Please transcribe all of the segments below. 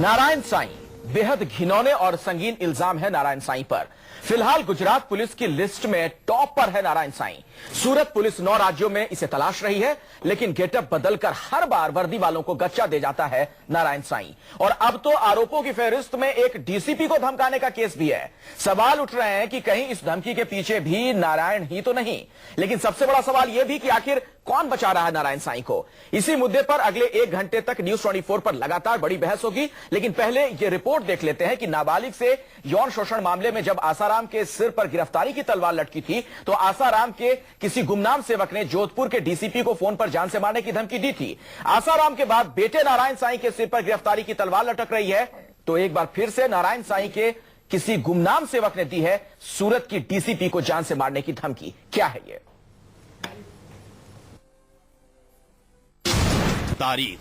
नारायण साईं, बेहद घिनौने और संगीन इल्जाम है नारायण साईं पर। फिलहाल गुजरात पुलिस की लिस्ट में टॉप पर है नारायण साईं। सूरत पुलिस 9 राज्यों में इसे तलाश रही है, लेकिन गेटअप बदलकर हर बार वर्दी वालों को गच्चा दे जाता है नारायण साईं। और अब तो आरोपों की फहरिस्त में एक डीसीपी को धमकाने का केस भी है। सवाल उठ रहे हैं कि कहीं इस धमकी के पीछे भी नारायण ही तो नहीं। लेकिन सबसे बड़ा सवाल यह भी कि आखिर कौन बचा रहा है नारायण साईं को। इसी मुद्दे पर अगले 1 घंटे तक न्यूज 24 पर लगातार बड़ी बहस होगी। लेकिन पहले यह रिपोर्ट देख लेते हैं कि नाबालिग से यौन शोषण मामले में जब आसाराम के सिर पर गिरफ्तारी की तलवार लटकी थी, तो आसाराम के किसी गुमनाम सेवक ने जोधपुर के डीसीपी को फोन पर जान से मारने की धमकी दी थी। आसाराम के बाद बेटे नारायण साईं के सिर पर गिरफ्तारी की तलवार लटक रही है, तो एक बार फिर से नारायण साईं के किसी गुमनाम सेवक ने दी है सूरत की डीसीपी को जान से मारने की धमकी। क्या है यह? तारीख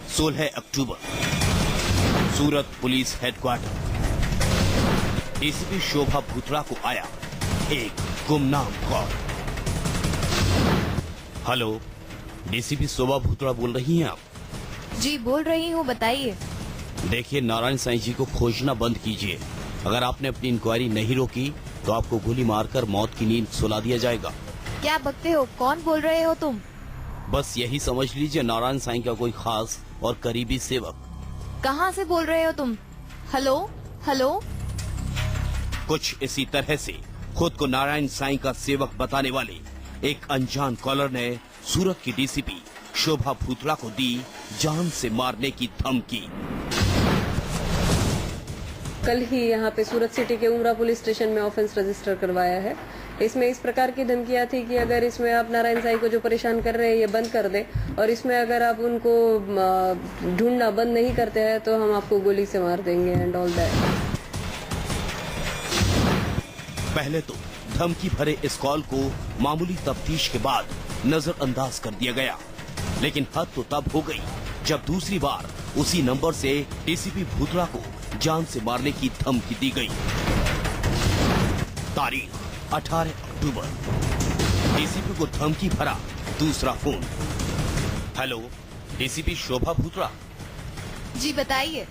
16 अक्टूबर, सूरत पुलिस हेडक्वार्टर। डीसीपी शोभा भूतड़ा को आया एक गुमनाम कॉल। हेलो, डीसीपी शोभा भूतड़ा बोल रही हैं आप? जी बोल रही हूँ, बताइए। देखिए, नारायण साईं जी को खोजना बंद कीजिए। अगर आपने अपनी इंक्वायरी नहीं रोकी तो आपको गोली मारकर मौत की नींद सुला दिया जाएगा। क्या बकते हो? कौन बोल रहे हो तुम? बस यही समझ लीजिए, नारायण साईं का कोई खास और करीबी सेवक। कहाँ से बोल रहे हो तुम? Hello hello. कुछ इसी तरह से खुद को नारायण साईं का सेवक बताने वाले एक अनजान कॉलर ने सूरत की डीसीपी शोभा भूतड़ा को दी जान से मारने की धमकी। कल ही यहाँ पे सूरत सिटी के उमरा पुलिस स्टेशन में ऑफेंस रजिस्टर करवाया है। इसमें इस प्रकार की धमकियां थी कि अगर इसमें आप नारायण साईं को जो परेशान कर रहे हैं ये बंद कर दे, और इसमें अगर आप उनको ढूंढना बंद नहीं करते हैं तो हम आपको गोली से मार देंगे एंड ऑल दैट। पहले तो धमकी भरे इस कॉल को मामूली तफ्तीश के बाद नजरअंदाज कर दिया गया, लेकिन हद तो तब हो गई जब दूसरी बार उसी नंबर से डीसीपी भूतड़ा को जान से मारने की धमकी दी गई। तारीख 18 अक्टूबर, डीसीपी को धमकी भरा दूसरा फोन। हेलो, डीसीपी शोभा भूतड़ा। जी बताइए।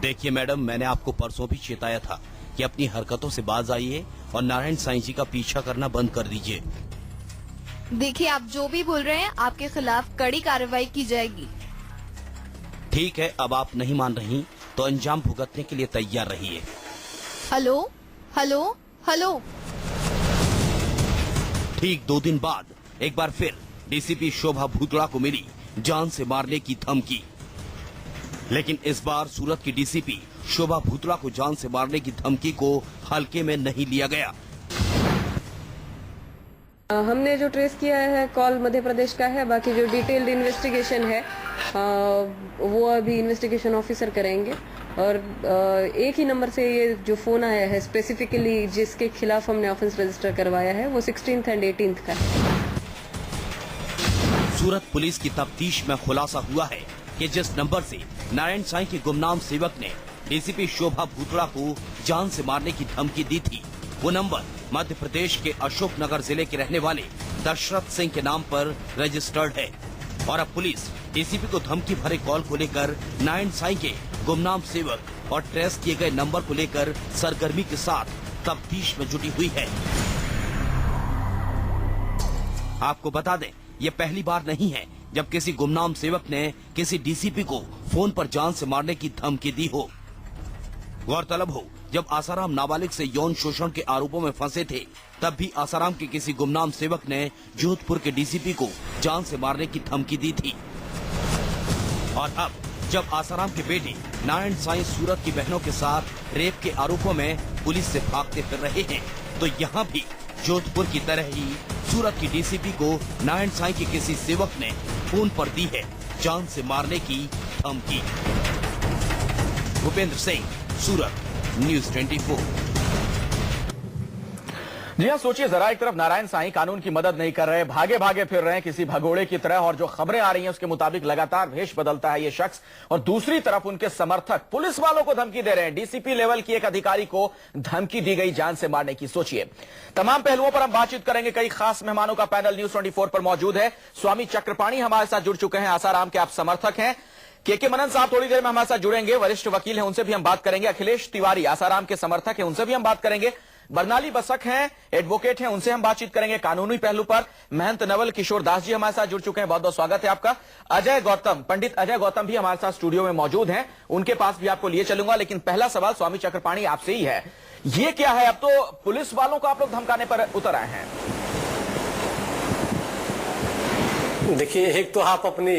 देखिए मैडम, मैंने आपको परसों भी चेताया था कि अपनी हरकतों से बाज आइए और नारायण साईं जी का पीछा करना बंद कर दीजिए। देखिए, आप जो भी बोल रहे हैं आपके खिलाफ कड़ी कार्रवाई की जाएगी। ठीक है, अब आप नहीं मान रही तो अंजाम भुगतने के लिए तैयार रहिए। Hello hello hello. ठीक 2 दिन बाद एक बार फिर डीसीपी शोभा भूतड़ा को मिली जान से मारने की धमकी, लेकिन इस बार सूरत की डीसीपी शोभा भूतड़ा को जान से मारने की धमकी को हल्के में नहीं लिया गया। हमने जो ट्रेस किया है कॉल मध्य प्रदेश का है। बाकी जो डिटेल्ड इन्वेस्टिगेशन है वो अभी इन्वेस्टिगेशन ऑफिसर करेंगे। और एक ही नंबर से ये जो फोन आया है स्पेसिफिकली जिसके खिलाफ हमने ऑफेंस रजिस्टर करवाया है वो 16th एंड 18th का है। सूरत पुलिस की तफ्तीश में खुलासा हुआ है कि जिस नंबर से नारायण साईं के गुमनाम सेवक ने डीसीपी शोभा भूतड़ा को जान से मारने की धमकी दी थी, वो नंबर मध्य प्रदेश के अशोकनगर जिले के रहने वाले दशरथ सिंह के नाम पर रजिस्टर्ड है। और अब पुलिस डीसीपी को धमकी भरे कॉल को लेकर नारायण साईं के गुमनाम सेवक और ट्रेस किए गए नंबर को लेकर सरगर्मी के साथ तफ्तीश में जुटी हुई है। आपको बता दें, ये पहली बार नहीं है जब किसी गुमनाम सेवक ने किसी डीसीपी को फोन पर जान से मारने की धमकी दी हो। गौरतलब हो, जब आसाराम नाबालिग से यौन शोषण के आरोपों में फंसे थे, तब भी आसाराम के किसी गुमनाम सेवक ने जोधपुर के डीसीपी को जान से मारने की धमकी दी थी। और अब जब आसाराम के बेटे नारायण साईं सूरत की बहनों के साथ रेप के आरोपों में पुलिस से भागते फिर रहे हैं, तो यहाँ भी जोधपुर की तरह ही सूरत की डीसीपी को नारायण साईं के किसी सेवक ने फोन पर दी है जान से मारने की धमकी। भूपेंद्र सिंह, सूरत, न्यूज 24। जी हाँ, सोचिए जरा, एक तरफ नारायण साईं कानून की मदद नहीं कर रहे, भागे भागे फिर रहे हैं किसी भगोड़े की तरह, और जो खबरें आ रही हैं उसके मुताबिक लगातार भेष बदलता है ये शख्स, और दूसरी तरफ उनके समर्थक पुलिस वालों को धमकी दे रहे हैं। डीसीपी लेवल की एक अधिकारी को धमकी दी गई जान से मारने की। सोचिए, तमाम पहलुओं पर हम बातचीत करेंगे। कई खास मेहमानों का पैनल न्यूज 24 पर मौजूद है। स्वामी चक्रपाणी हमारे साथ जुड़ चुके हैं, आसाराम के आप समर्थक हैं। के मनन साहब थोड़ी देर में हमारे साथ जुड़ेंगे, वरिष्ठ वकील हैं, उनसे भी हम बात करेंगे। अखिलेश तिवारी आसाराम के समर्थक हैं, उनसे भी हम बात करेंगे। बरनाली बसक हैं, एडवोकेट हैं, उनसे हम बातचीत करेंगे कानूनी पहलू पर। महंत नवल किशोर दास जी हमारे साथ जुड़ चुके हैं, बहुत बहुत स्वागत है आपका। अजय गौतम, पंडित अजय गौतम भी हमारे साथ स्टूडियो में मौजूद हैं, उनके पास भी आपको लिए चलूंगा। लेकिन पहला सवाल स्वामी चक्रपाणी आपसे ही है, ये क्या है? अब तो पुलिस वालों को आप लोग धमकाने पर उतर आए हैं। देखिए, एक तो आप अपनी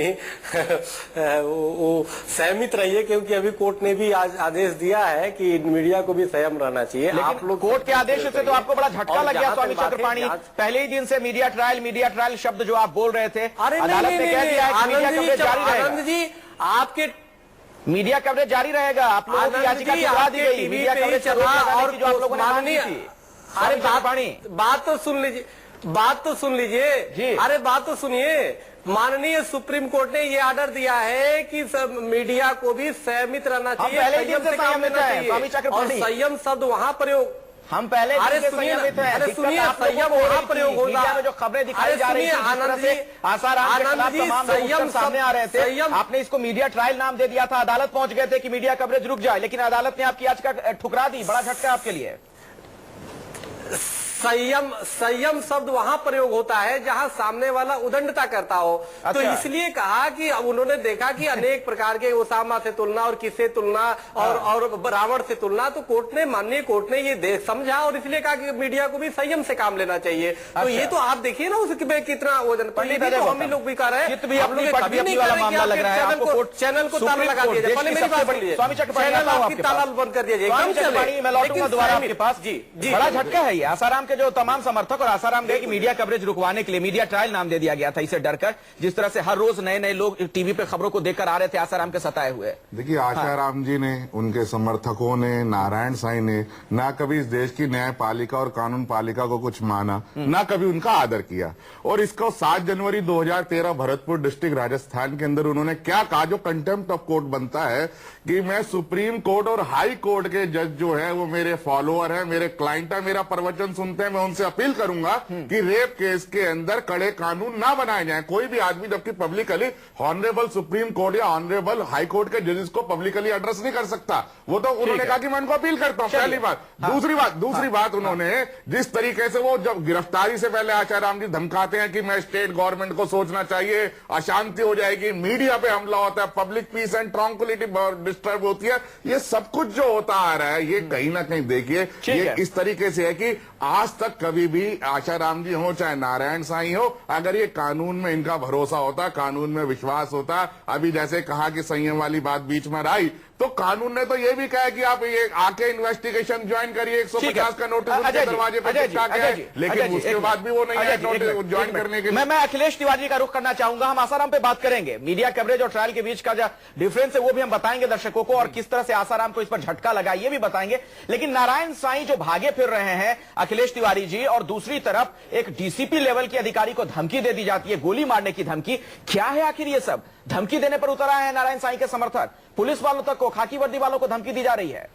वो सहमित रहिए, क्योंकि अभी कोर्ट ने भी आज आदेश दिया है कि मीडिया को भी संयम रहना चाहिए। आप लोग कोर्ट के आदेश से तो आपको बड़ा झटका लग गया स्वामी चक्रपाणी। पहले ही दिन से मीडिया ट्रायल शब्द जो आप बोल रहे थे, अदालत ने कह दिया है कि मीडिया कवरेज जारी रहेगा। आनंद जी, आपके मीडिया कवरेज जारी रहेगा। आप लोगों की याचिका ठुकरा दी गई, मीडिया कवरेज और जो आप लोगों ने मांगी थी। अरे बात तो सुन लीजिए, बात तो सुन लीजिए। अरे बात तो सुनिए, माननीय सुप्रीम कोर्ट ने ये ऑर्डर दिया है कि सब मीडिया को भी संयमित रहना चाहिए, संयम से काम लेना चाहिए। और संयम शब्द वहाँ प्रयोग, हम पहले अरे सुनिए, अरे सुनिए, संयम वहाँ प्रयोग होगा। जो खबरें दिखाई जा रही थी, आनंद जी, संयम सामने आ रहे थे, आपने इसको मीडिया ट्रायल नाम दे दिया था, अदालत पहुंच गए थे कि मीडिया कवरेज रुक जाए, लेकिन अदालत ने आपकी याचिका ठुकरा दी। बड़ा झटका आपके लिए। संयम शब्द वहां प्रयोग होता है जहां सामने वाला उदंडता करता हो। अच्छा। तो इसलिए कहा कि अब उन्होंने देखा कि अनेक प्रकार के ओसामा से तुलना और किससे तुलना और रावण से तुलना, तो कोर्ट ने, माननीय कोर्ट ने ये समझा और इसलिए कहा कि मीडिया को भी संयम से काम लेना चाहिए। अच्छा। तो ये तो आप देखिए ना उसमें कितना वजन, हम ही लोग भी कर रहे हैं, चैनल को ताला लगा दिया जाए। पहले मेरी बात सुनिए, चैनल आपकी ताला बंद कर दिया जाए। मैं लौटूंगा दोबारा आपके पास। जी, बड़ा झटका है ये। आसाराम के जो तमाम समर्थक और आसाराम गए कि मीडिया कवरेज रुकवाने के लिए मीडिया ट्रायल नाम दे दिया गया था, इसे डरकर, जिस तरह से हर रोज नए नए लोग टीवी पे खबरों को देखकर आ रहे थे आसाराम के सताए हुए। देखिए, आसाराम जी ने, उनके समर्थकों ने, नारायण साईं ने ना कभी इस देश की न्यायपालिका और कानून पालिका को कुछ माना, ना कभी उनका आदर किया। और इसको 7 जनवरी 2013 भरतपुर डिस्ट्रिक्ट राजस्थान के अंदर उन्होंने क्या कहा, जो कंटेम्प्ट ऑफ कोर्ट बनता है कि मैं सुप्रीम कोर्ट और हाई कोर्ट के जज जो है वो मेरे फॉलोअर है, मेरे क्लाइंट है, मेरा प्रवचन सुनते हैं, मैं उनसे अपील करूंगा कि रेप केस के अंदर कड़े कानून ना बनाए जाएं। कोई भी आदमी जबकि पब्लिकली ऑनरेबल सुप्रीम कोर्ट या ऑनरेबल हाई कोर्ट के जजेस को पब्लिकली एड्रेस नहीं कर सकता। वो तो उन्होंने कहा कि मैं उनको अपील करता हूं, पहली बात। दूसरी बात उन्होंने जिस तरीके से वो जब गिरफ्तारी से पहले आचाराम जी धमकाते हैं कि मैं स्टेट गवर्नमेंट को सोचना चाहिए, अशांति हो जाएगी, मीडिया पे हमला होता है, public piece and tranquillity disturb होती है, ये सब कुछ जो होता आ रहा है, ये कहीं ना कहीं देखिए ये इस तरीके से है कि आज तक कभी भी आशाराम जी हो चाहे नारायण साईं हो, अगर ये कानून में इनका भरोसा होता, कानून में विश्वास होता, अभी जैसे कहा कि संयम वाली बात बीच में आई, तो कानून ने तो ये भी कहा कि आप ये आके इन्वेस्टिगेशन ज्वाइन करिए, 150 का नोटिस उनके दरवाजे पे चिपका के है, लेकिन उसके बाद भी वो नहीं है नोटिस ज्वाइन करने के लिए। मैं अखिलेश तिवारी का रुख करना चाहूंगा। हम आसाराम पे बात करेंगे, मीडिया कवरेज और ट्रायल के बीच का जो डिफरेंस है वो भी हम बताएंगे दर्शकों को, और किस तरह से आसाराम को इस पर झटका लगा ये भी बताएंगे। लेकिन नारायण साईं जो भागे फिर रहे हैं अखिलेश तिवारी जी, और दूसरी तरफ एक डीसीपी लेवल के अधिकारी को धमकी दे दी जाती है, गोली मारने की धमकी। क्या है आखिर ये सब? धमकी देने पर उतर आए हैं नारायण साईं के समर्थक, पुलिस वालों तक को, खाकी वर्दी वालों को धमकी दी जा रही है।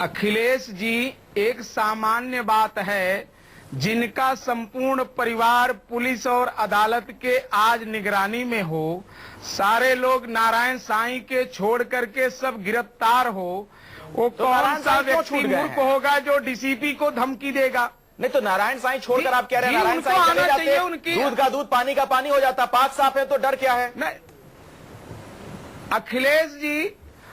अखिलेश जी, एक सामान्य बात है, जिनका संपूर्ण परिवार पुलिस और अदालत के आज निगरानी में हो, सारे लोग नारायण साईं के छोड़ करके सब गिरफ्तार हो, वो तो कौन सा व्यक्ति मूर्ख होगा जो डीसीपी को धमकी देगा? नहीं तो नारायण साईं छोड़कर आप कह रहे हैं नारायण साईं चले जाते, दूध का दूध पानी का पानी हो जाता, पाक साफ है तो डर क्या है? नहीं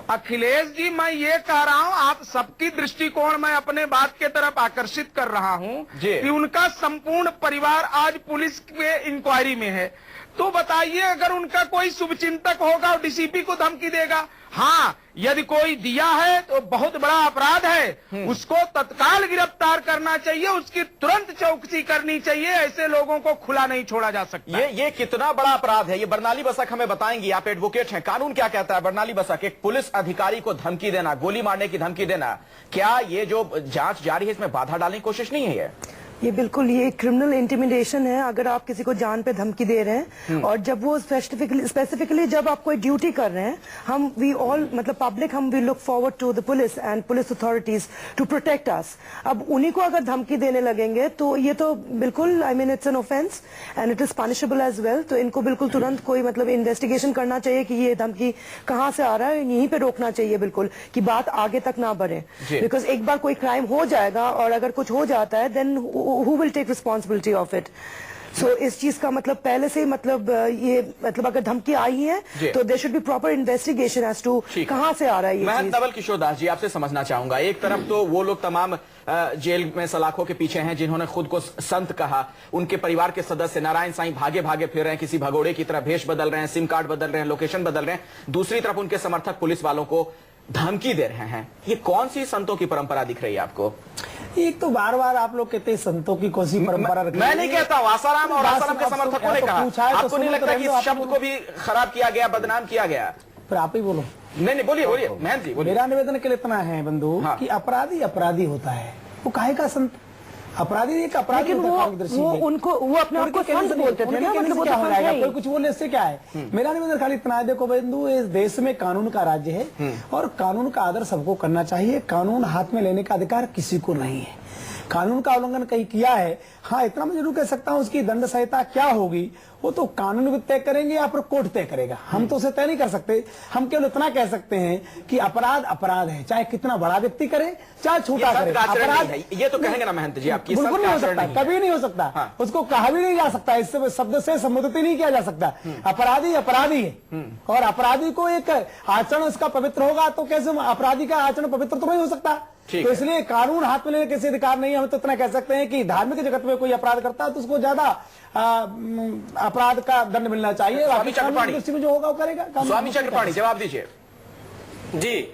अखिलेश जी, मैं ये कह रहा हूं, आप सबकी दृष्टिकोण मैं अपने बात के तरफ आकर्षित कर रहा हूं कि उनका संपूर्ण परिवार आज पुलिस के इंक्वायरी में है। तो बताइए, अगर उनका कोई शुभचिंतक होगा और डीसीपी को धमकी देगा? हाँ, यदि कोई दिया है तो बहुत बड़ा अपराध है, उसको तत्काल गिरफ्तार करना चाहिए, उसकी तुरंत चौकसी करनी चाहिए, ऐसे लोगों को खुला नहीं छोड़ा जा सकता। ये कितना बड़ा अपराध है? ये बरनाली बसक हमें बताएंगी, आप एडवोकेट हैं, कानून क्या कहता है? बरनाली बसक, एक पुलिस अधिकारी को धमकी देना, गोली मारने की धमकी देना, क्या ये जो जांच जारी है इसमें बाधा डालने की कोशिश नहीं है? ये बिल्कुल ये क्रिमिनल इंटिमिडेशन है अगर आप किसी को जान पे धमकी दे रहे हैं। और जब वो स्पेसिफिकली जब आप कोई ड्यूटी कर रहे हैं, हम वी ऑल मतलब पब्लिक हम we look forward to the police and police authorities to protect us. अब उन्हीं को अगर धमकी देने लगेंगे तो ये तो बिल्कुल I mean it's an offence and it is punishable as well. तो इनको बिल्कुल तुरंत कोई मतलब इन्वेस्टिगेशन करना चाहिए कि ये धमकी कहाँ से आ रहा है, यहीं पे रोकना चाहिए बिल्कुल कि बात आगे तक ना बढ़े। बिकॉज एक बार कोई क्राइम हो जाएगा और अगर कुछ हो जाता है then who will take responsibility of it? So इस चीज का मतलब पहले से मतलब ये मतलब अगर धमकी आई है तो there should be proper investigation as to कहाँ से आ रहा है ये मैं चीज। नवल किशोर दास जी आपसे समझना चाहूंगा, एक तरफ तो वो लोग तमाम जेल में सलाखों के पीछे हैं जिन्होंने खुद को संत कहा, उनके परिवार के सदस्य नारायण साईं भागे भागे फिर रहे हैं, किसी भगोड़े की तरह भेष बदल रहे हैं, सिम कार्ड बदल रहे हैं, लोकेशन बदल रहे हैं। दूसरी तरफ उनके समर्थक पुलिस वालों को धमकी दे रहे हैं। ये कौन सी संतों की परंपरा दिख रही है आपको? एक तो बार बार आप लोग कहते हैं संतों की कौन सी परंपरा रखी। मैं नहीं कहता हूँ, आसाराम और आसाराम के समर्थकों ने कहा। आपको नहीं लगता कि इस शब्द को भी खराब किया गया, बदनाम किया गया? फिर आप ही बोलो। नहीं बोलिए बोलिए महंत जी बोलिए। मेरा निवेदन के लिए इतना है बंधु कि अपराधी अपराधी होता है, वो काहे का संत? अपराधी एक अपराधी वो उनको वो अपने आप को संत बोलते थे ना, मतलब वो तो कोई कुछ बोलने से क्या है। मेरा निवेदन खाली इतना है, देखो बंधु इस देश में कानून का राज्य है और कानून का आदर सबको करना चाहिए। कानून हाथ में लेने का अधिकार किसी को नहीं है। कानून का उल्लंघन कहीं किया है, हाँ इतना मैं जरूर कह सकता हूँ उसकी दंड संहिता क्या होगी वो तो कानून भी तय करेंगे या फिर कोर्ट तय करेगा। हम तो उसे तय नहीं कर सकते। हम केवल इतना कह सकते हैं कि अपराध अपराध है, चाहे कितना बड़ा व्यक्ति करे चाहे छोटा करे। अपराध ये तो कहेंगे ना महंत जी आपकी, बिल्कुल नहीं हो सकता, कभी नहीं हो सकता। उसको कहा भी नहीं जा सकता, इससे शब्द से संबोधित नहीं किया जा सकता। अपराधी अपराधी है और अपराधी को एक आचरण उसका पवित्र होगा तो कैसे अपराधी का आचरण पवित्र तो नहीं हो सकता। तो इसलिए कानून हाथ में लेने किसी अधिकार नहीं है। हम तो इतना कह सकते हैं कि धार्मिक जगत में कोई अपराध करता है तो उसको ज्यादा अपराध का दंड मिलना चाहिए। स्वामी चक्रपाणी दृष्टि में जो होगा वो करेगा। स्वामी चक्रपाणी जवाब दीजिए। जी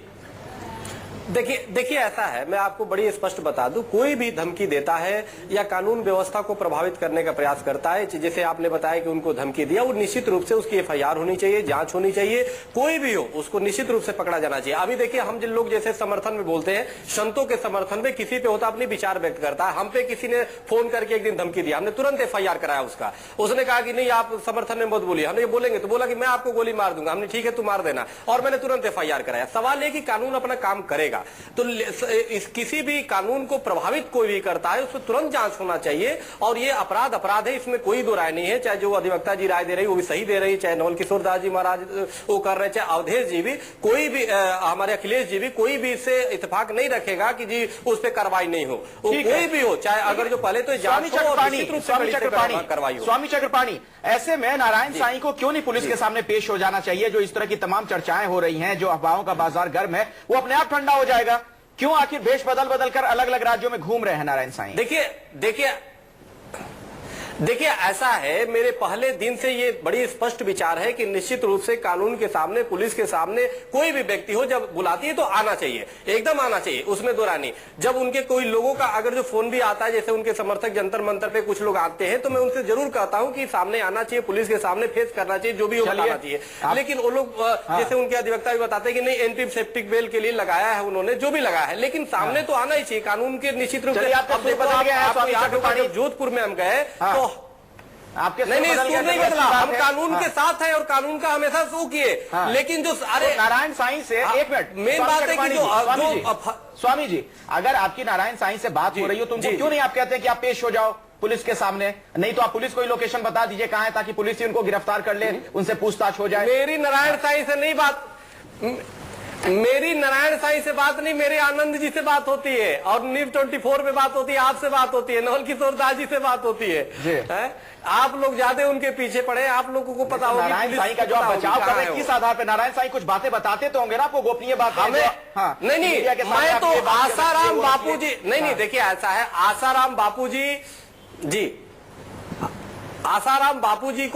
देखिए ऐसा है, मैं आपको बड़ी स्पष्ट बता दूं, कोई भी धमकी देता है या कानून व्यवस्था को प्रभावित करने का प्रयास करता है, जैसे आपने बताया कि उनको धमकी दिया, वो निश्चित रूप से उसकी एफआईआर होनी चाहिए, जांच होनी चाहिए। कोई भी हो उसको निश्चित रूप से पकड़ा जाना चाहिए। अभी देखिए हम जिन लोग जैसे समर्थन में बोलते हैं, संतों के समर्थन में किसी पे होता अपने विचार व्यक्त करता है। हम पे किसी ने फोन करके एक दिन धमकी दिया, हमने तुरंत एफआईआर कराया उसका। उसने कहा कि नहीं आप समर्थन में मत बोलिए, हमने बोलेंगे तो बोला कि मैं आपको गोली मार दूंगा। हमने ठीक है तू मार देना, और मैंने तुरंत एफआईआर कराया। सवाल है कि कानून अपना काम करेगा तो किसी भी कानून को प्रभावित कोई भी करता है उसमें तुरंत जांच होना चाहिए। और ये अपराध अपराध है, इसमें कोई दो राय नहीं है। चाहे जो अधिवक्ता जी राय दे रही वो भी सही दे रही, चाहे नवल किशोर दास जी महाराज वो कर रहे, चाहे अवधेश जी भी, कोई भी हमारे अखिलेश जी भी, कोई भी इससे इत्तेफाक नहीं रखेगा कि जी उस पर कार्रवाई नहीं हो। कोई भी हो, चाहे अगर जो पहले तो स्वामी चक्रपाणी ऐसे में नारायण साईं को क्यों नहीं पुलिस के सामने पेश हो जाना चाहिए? जो इस तरह की तमाम चर्चाएं हो रही हैं, जो अफवाहों का बाजार गर्म है, वो अपने आप ठंडा हो जाएगा। क्यों आखिर भेष बदल बदल कर अलग अलग राज्यों में घूम रहे हैं नारायण साईं? देखिए ऐसा है, मेरे पहले दिन से ये बड़ी स्पष्ट विचार है कि निश्चित रूप से कानून के सामने, पुलिस के सामने कोई भी व्यक्ति हो जब बुलाती है तो आना चाहिए, एकदम आना चाहिए, उसमें दो रानी। जब उनके कोई लोगों का अगर जो फोन भी आता है, जैसे उनके समर्थक जंतर मंतर पे कुछ लोग आते हैं, तो मैं उनसे जरूर कहता हूं कि सामने आना चाहिए, पुलिस के सामने फेस करना चाहिए, जो भी हो बताना चाहिए। लेकिन वो लोग जैसे उनके अधिवक्ता भी बताते हैं कि नहीं एंटी सेप्टिक बेल के लिए लगाया है उन्होंने, जो भी लगाया है, लेकिन सामने तो आना ही चाहिए कानून के निश्चित रूप से। जोधपुर में हम गए तो आपके नहीं बदला, हम कानून के साथ हैं और कानून का हमेशा शो किए। लेकिन जो अरे नारायण साईं से एक मिनट, मेन बात है कि जो स्वामी जी अगर आपकी नारायण साईं से बात हो रही हो तो उनको क्यों नहीं आप कहते हैं कि आप पेश हो जाओ पुलिस के सामने? नहीं तो आप पुलिस को ही लोकेशन बता दीजिए कहां है, ताकि पुलिस ही उनको गिरफ्तार कर ले, उनसे पूछताछ हो जाए। मेरी नारायण साईं से नहीं बात, मेरी नारायण साईं से बात नहीं, मेरे आनंद जी से बात होती है, और न्यूज 24 पे बात होती है, आपसे बात होती है, नवल किशोर दास जी से बात होती है। आप लोग ज्यादा उनके पीछे पड़े, आप लोगों को पता होगा नारायण साईं का जो आप बचाव कर रहे हैं किस आधार पे? नारायण साईं कुछ बातें बताते तो होंगे ना आपको, गोपनीय बात हमें। नहीं मैं तो आसाराम बापू जी, नहीं देखिए ऐसा है, आसाराम बापू जी आसाराम बापू जी